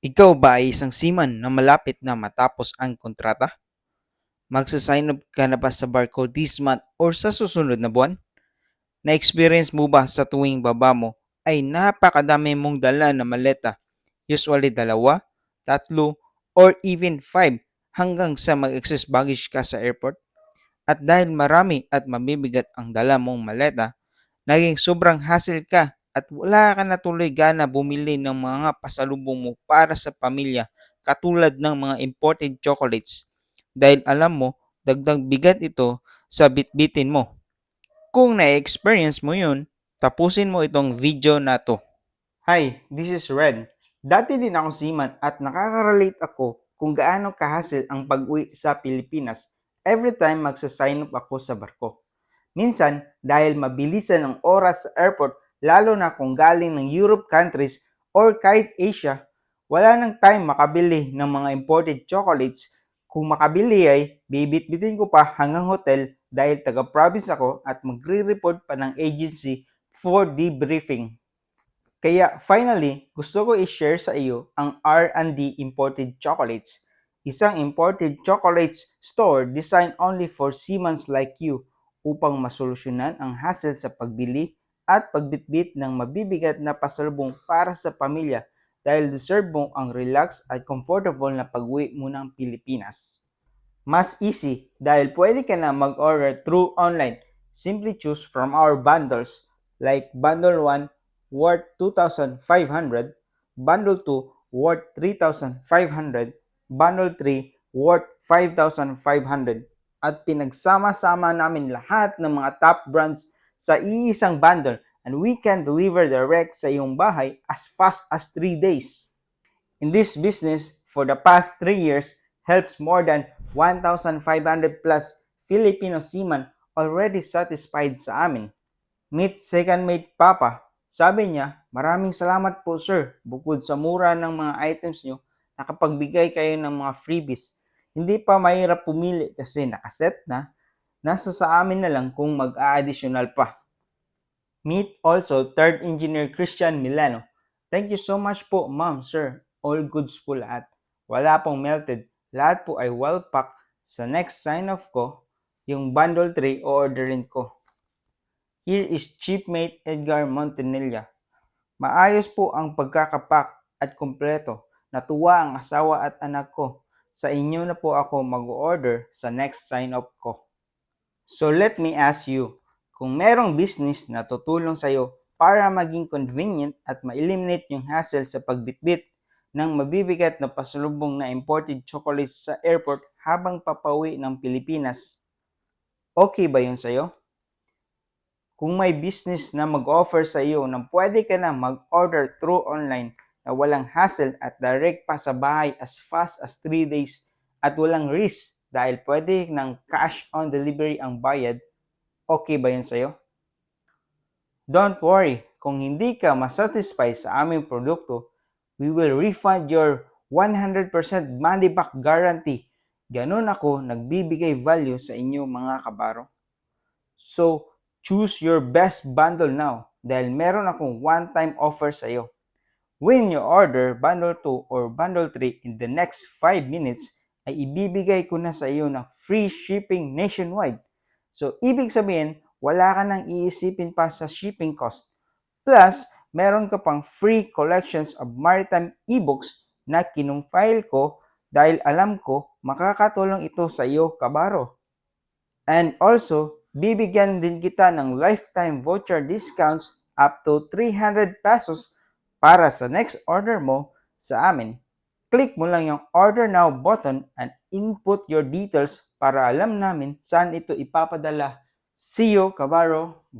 Ikaw ba ay isang seaman na malapit na matapos ang kontrata? Magsa-sign up ka na ba sa barko this month or sa susunod na buwan? Na-experience mo ba sa tuwing baba mo ay napakadami mong dala na maleta, usually dalawa, tatlo, or even 5 hanggang sa mag-excess baggage ka sa airport? At dahil marami at mabibigat ang dala mong maleta, naging sobrang hassle ka at wala ka na tuloy gana bumili ng mga pasalubong mo para sa pamilya katulad ng mga imported chocolates dahil alam mo dagdag bigat ito sa bitbitin mo. Kung na-experience mo yun, tapusin mo itong video na to. Hi, this is Red. Dati din ako seaman at nakaka-relate ako kung gaano kahassle ang pag-uwi sa Pilipinas every time magsa-sign up ako sa barko. Minsan, dahil mabilisan ang oras sa airport, lalo na kung galing ng Europe countries or kahit Asia, wala nang time makabili ng mga imported chocolates. Kung makabili ay bibit-bitin ko pa hanggang hotel dahil taga-province ako at magre-report pa ng agency for debriefing. Kaya finally, gusto ko i-share sa iyo ang R&D Imported Chocolates, isang imported chocolates store designed only for seamans like you upang masolusyonan ang hassle sa pagbili at pagbitbit ng mabibigat na pasalubong para sa pamilya dahil deserve mo ang relaxed at comfortable na pag-uwi mo ng Pilipinas. Mas easy dahil pwede ka na mag-order through online. Simply choose from our bundles like Bundle 1 worth 2,500, Bundle 2 worth 3,500, Bundle 3 worth 5,500 at pinagsama-sama namin lahat ng mga top brands sa iisang bundle and we can deliver direct sa iyong bahay as fast as 3 days. In this business, for the past 3 years, helps more than 1,500 plus Filipino seamen already satisfied sa amin. Meet second mate Papa. Sabi niya, maraming salamat po sir. Bukod sa mura ng mga items nyo, nakapagbigay kayo ng mga freebies. Hindi pa mahirap pumili kasi nakaset na. Nasa sa amin na lang kung mag-a-additional pa. Meet also third engineer Christian Milano. Thank you so much po ma'am, sir. All goods po lahat. Wala pong melted. Lahat po ay well packed. Sa next sign off ko, yung bundle 3 o-orderin ko. Here is Chiefmate Edgar Montanilla. Maayos po ang pagkakapak at kumpleto. Natuwa ang asawa at anak ko. Sa inyo na po ako mag-order sa next sign off ko. So let me ask you, kung merong business na tutulong sa'yo para maging convenient at ma-eliminate yung hassle sa pagbitbit ng mabibigat na pasalubong na imported chocolates sa airport habang papauwi ng Pilipinas, okay ba yun sa'yo? Kung may business na mag-offer sa iyo na pwede ka na mag-order through online na walang hassle at direct pa sa bahay as fast as 3 days at walang risk dahil pwede ng cash on delivery ang bayad, okay ba yun sa'yo? Don't worry, kung hindi ka masatisfy sa aming produkto, we will refund your 100% money back guarantee. Ganun ako nagbibigay value sa inyo mga kabaro. So, choose your best bundle now dahil meron akong one-time offer sa iyo. When you order bundle 2 or bundle 3 in the next 5 minutes, ay ibibigay ko na sa iyo ng free shipping nationwide. So, ibig sabihin, wala ka nang iisipin pa sa shipping cost. Plus, meron ka pang free collections of maritime ebooks na kinumfile ko dahil alam ko makakatulong ito sa iyo, kabaro. And also, bibigyan din kita ng lifetime voucher discounts up to 300 pesos para sa next order mo sa amin. Click mo lang yung order now button and input your details para alam namin saan ito ipapadala. See you, kabaro!